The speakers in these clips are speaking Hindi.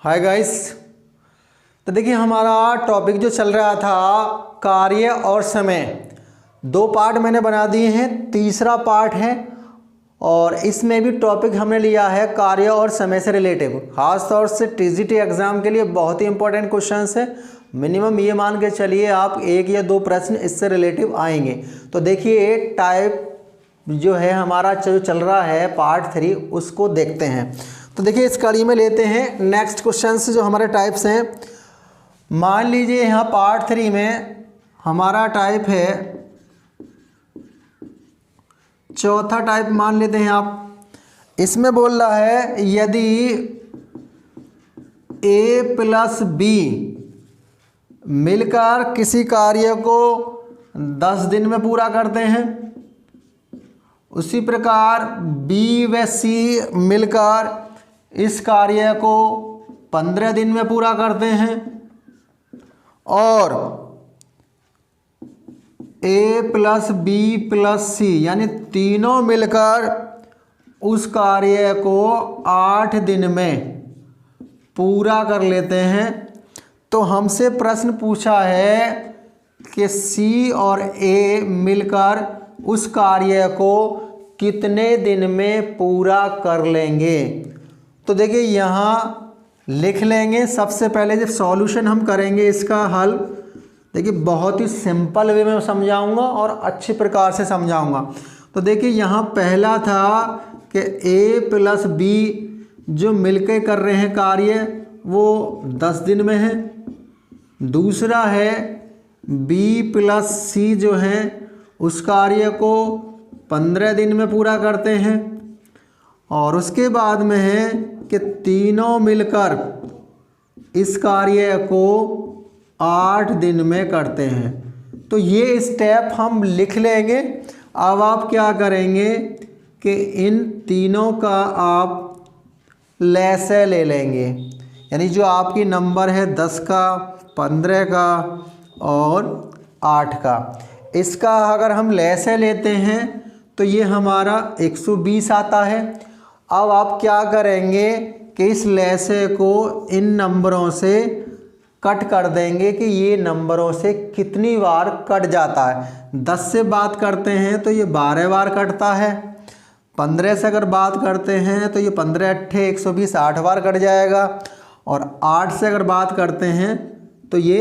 Hi guys. तो देखिए हमारा टॉपिक जो चल रहा था कार्य और समय, दो पार्ट मैंने बना दिए हैं, तीसरा पार्ट है और इसमें भी टॉपिक हमने लिया है कार्य और समय से रिलेटिव। खास तौर से टीजीटी एग्ज़ाम के लिए बहुत ही इंपॉर्टेंट क्वेश्चंस है। मिनिमम ये मान के चलिए आप एक या दो प्रश्न इससे रिलेटिव आएंगे। तो देखिए टाइप जो है हमारा जो चल रहा है पार्ट 3 उसको देखते हैं। तो देखिए इस कड़ी में लेते हैं नेक्स्ट क्वेश्चंस जो हमारे टाइप्स हैं। मान लीजिए यहाँ पार्ट 3 में हमारा टाइप है चौथा टाइप मान लेते हैं आप। इसमें बोल रहा है यदि a प्लस बी मिलकर किसी कार्य को 10 दिन में पूरा करते हैं, उसी प्रकार b व c मिलकर इस कार्य को 15 दिन में पूरा करते हैं और a प्लस बी प्लस सी यानी तीनों मिलकर उस कार्य को 8 दिन में पूरा कर लेते हैं। तो हमसे प्रश्न पूछा है कि c और a मिलकर उस कार्य को कितने दिन में पूरा कर लेंगे। तो देखिए यहाँ लिख लेंगे। सबसे पहले जब सॉल्यूशन हम करेंगे इसका हल, देखिए बहुत ही सिंपल वे में समझाऊंगा और अच्छे प्रकार से समझाऊंगा। तो देखिए यहाँ पहला था कि a प्लस बी जो मिलके कर रहे हैं कार्य वो 10 दिन में है। दूसरा है b प्लस सी जो है उस कार्य को 15 दिन में पूरा करते हैं और उसके बाद में है कि तीनों मिलकर इस कार्य को 8 दिन में करते हैं। तो ये स्टेप हम लिख लेंगे। अब आप क्या करेंगे कि इन तीनों का आप लैसे ले लेंगे, यानी जो आपकी नंबर है 10 का, 15 का और 8 का, इसका अगर हम लैसे लेते हैं तो ये हमारा 120 आता है। अब आप क्या करेंगे कि इस लैसे को इन नंबरों से कट कर देंगे कि ये नंबरों से कितनी बार कट जाता है। 10 से बात करते हैं तो ये 12 बार कटता है। 15 से अगर बात करते हैं तो ये 15 अट्ठे 120 8 बार कट जाएगा और 8 से अगर बात करते हैं तो ये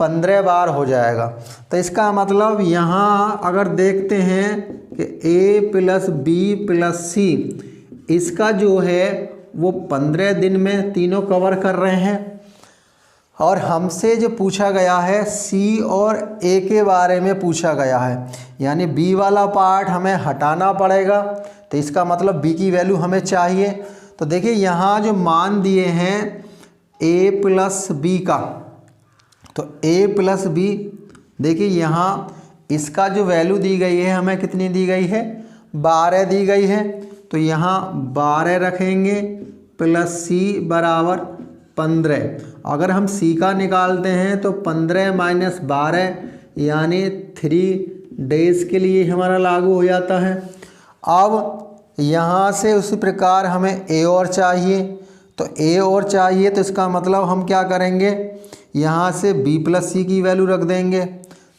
15 बार हो जाएगा। तो इसका मतलब यहाँ अगर देखते हैं कि a प्लस बी प्लस सी इसका जो है वो 15 दिन में तीनों कवर कर रहे हैं और हमसे जो पूछा गया है c और a के बारे में पूछा गया है, यानी b वाला पार्ट हमें हटाना पड़ेगा। तो इसका मतलब b की वैल्यू हमें चाहिए। तो देखिए यहाँ जो मान दिए हैं a प्लस बी का, तो a प्लस बी देखिए यहाँ इसका जो वैल्यू दी गई है हमें कितनी दी गई है, 12 दी गई है। तो यहाँ 12 रखेंगे प्लस c बराबर 15। अगर हम c का निकालते हैं तो 15 माइनस 12 यानी 3 डेज के लिए हमारा लागू हो जाता है। अब यहाँ से उसी प्रकार हमें a और चाहिए, तो a और चाहिए तो इसका मतलब हम क्या करेंगे, यहाँ से b प्लस सी की वैल्यू रख देंगे।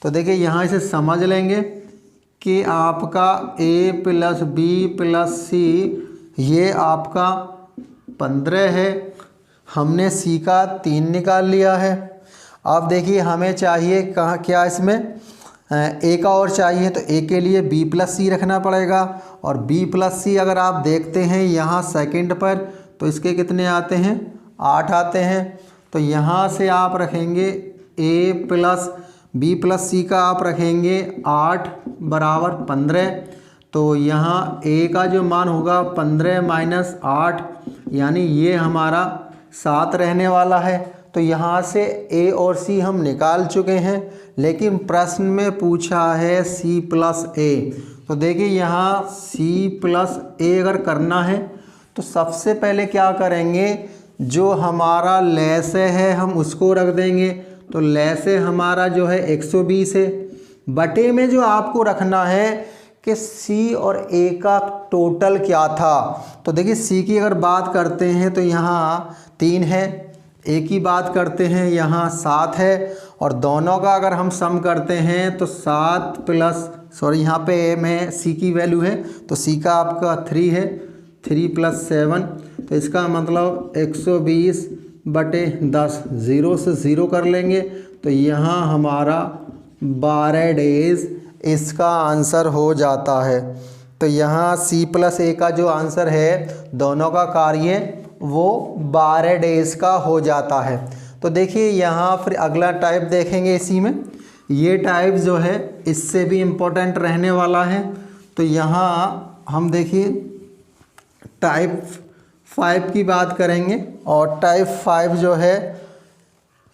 तो देखिए यहाँ से समझ लेंगे कि आपका a प्लस बी प्लस सी ये आपका 15 है। हमने c का 3 निकाल लिया है। अब देखिए हमें चाहिए कहाँ क्या इसमें a का और चाहिए, तो a के लिए b प्लस सी रखना पड़ेगा और b प्लस सी अगर आप देखते हैं यहाँ सेकंड पर तो इसके कितने आते हैं, 8 आते हैं। तो यहाँ से आप रखेंगे a प्लस बी प्लस सी का आप रखेंगे 8 बराबर 15। तो यहाँ a का जो मान होगा 15 माइनस 8 यानी ये हमारा 7 रहने वाला है। तो यहाँ से a और c हम निकाल चुके हैं, लेकिन प्रश्न में पूछा है c प्लस a। तो देखिए यहाँ c प्लस a अगर करना है तो सबसे पहले क्या करेंगे, जो हमारा लैसे है हम उसको रख देंगे। तो लैसे हमारा जो है 120 है, बटे में जो आपको रखना है कि c और a का टोटल क्या था। तो देखिए c की अगर बात करते हैं तो यहाँ 3 है। एक ही बात करते हैं, यहाँ 7 है और दोनों का अगर हम सम करते हैं तो 7 प्लस यहाँ पे में सी की वैल्यू है तो सी का आपका 3 है, 3 + 7 तो इसका मतलब 120/10 0 से 0 कर लेंगे तो यहाँ हमारा 12 डेज इसका आंसर हो जाता है। तो यहाँ C + A का जो आंसर है दोनों का कार्य वो 12 डेज का हो जाता है। तो देखिए यहाँ फिर अगला टाइप देखेंगे इसी में। ये टाइप जो है इससे भी इम्पोर्टेंट रहने वाला है। तो यहाँ हम देखिए टाइप 5 की बात करेंगे और टाइप 5 जो है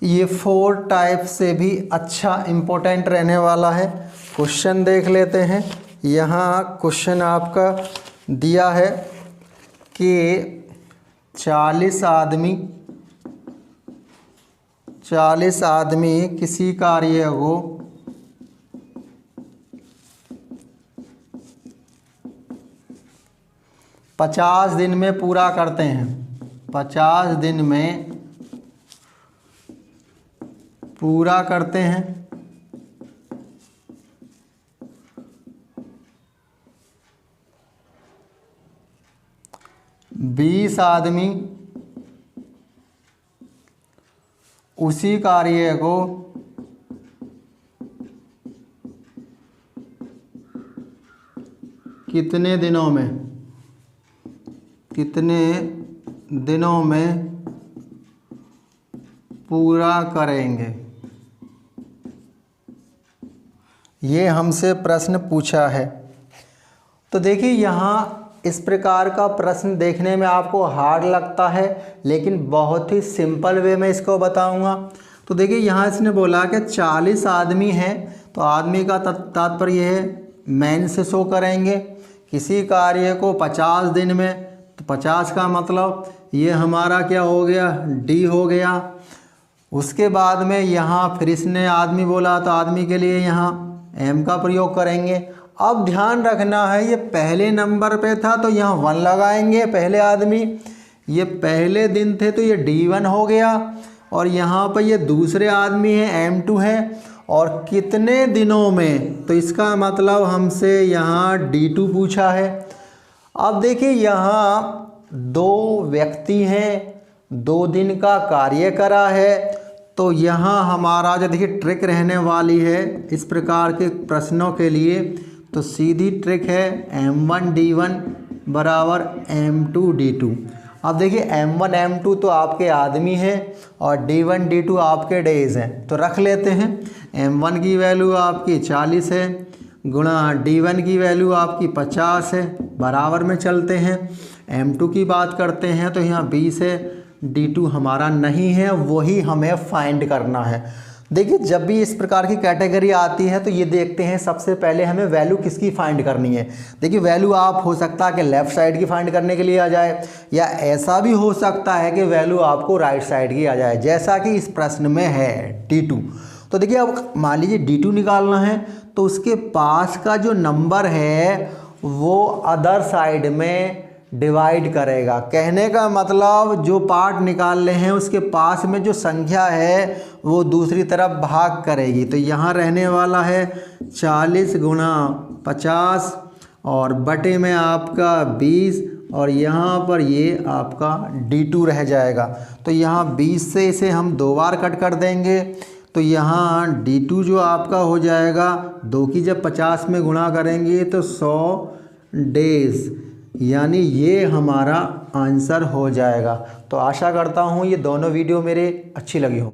ये 4 टाइप से भी अच्छा इम्पोर्टेंट रहने वाला है। क्वेश्चन देख लेते हैं। यहाँ क्वेश्चन आपका दिया है कि 40 आदमी किसी कार्य को 50 दिन में पूरा करते हैं, 50 दिन में पूरा करते हैं। 20 आदमी उसी कार्य को कितने दिनों में पूरा करेंगे, ये हमसे प्रश्न पूछा है। तो देखिए यहाँ इस प्रकार का प्रश्न देखने में आपको हार्ड लगता है लेकिन बहुत ही सिंपल वे में इसको बताऊंगा। तो देखिए यहाँ इसने बोला कि 40 आदमी हैं तो आदमी का तात्पर्य है मैन से शो करेंगे। किसी कार्य को 50 दिन में, तो 50 का मतलब ये हमारा क्या हो गया, डी हो गया। उसके बाद में यहाँ फिर इसने आदमी बोला तो आदमी के लिए यहाँ एम का प्रयोग करेंगे। अब ध्यान रखना है ये पहले नंबर पे था तो यहाँ 1 लगाएंगे, पहले आदमी, ये पहले दिन थे तो ये D1 हो गया और यहाँ पर ये दूसरे आदमी है M2 है और कितने दिनों में, तो इसका मतलब हमसे यहाँ D2 पूछा है। अब देखिए यहाँ 2 व्यक्ति हैं, 2 दिन का कार्य करा है तो यहाँ हमारा जो देखिए ट्रिक रहने वाली है इस प्रकार के प्रश्नों के लिए। तो सीधी ट्रिक है M1 D1 बराबर M2 D2। अब देखिए M1 M2 तो आपके आदमी हैं और D1 D2 आपके डेज हैं, तो रख लेते हैं। M1 की वैल्यू आपकी 40 है गुणा D1 की वैल्यू आपकी 50 है, बराबर में चलते हैं। M2 की बात करते हैं तो यहाँ 20 है, D2 हमारा नहीं है, वही हमें फाइंड करना है। देखिए जब भी इस प्रकार की कैटेगरी आती है तो ये देखते हैं सबसे पहले हमें वैल्यू किसकी फाइंड करनी है। देखिए वैल्यू आप हो सकता है कि लेफ़्ट साइड की फाइंड करने के लिए आ जाए या ऐसा भी हो सकता है कि वैल्यू आपको राइट साइड की आ जाए, जैसा कि इस प्रश्न में है D2। तो देखिए अब मान लीजिए D2 निकालना है तो उसके पास का जो नंबर है वो अदर साइड में डिवाइड करेगा। कहने का मतलब जो पार्ट निकाल रहे हैं उसके पास में जो संख्या है वो दूसरी तरफ भाग करेगी। तो यहाँ रहने वाला है 40 गुणा 50 और बटे में आपका 20 और यहाँ पर ये आपका D2 रह जाएगा। तो यहाँ 20 से इसे हम 2 बार कट कर देंगे तो यहाँ D2 जो आपका हो जाएगा 2 की जब 50 में गुणा करेंगे तो 100 डेज, यानी ये हमारा आंसर हो जाएगा। तो आशा करता हूँ ये दोनों वीडियो मेरे अच्छी लगी हो।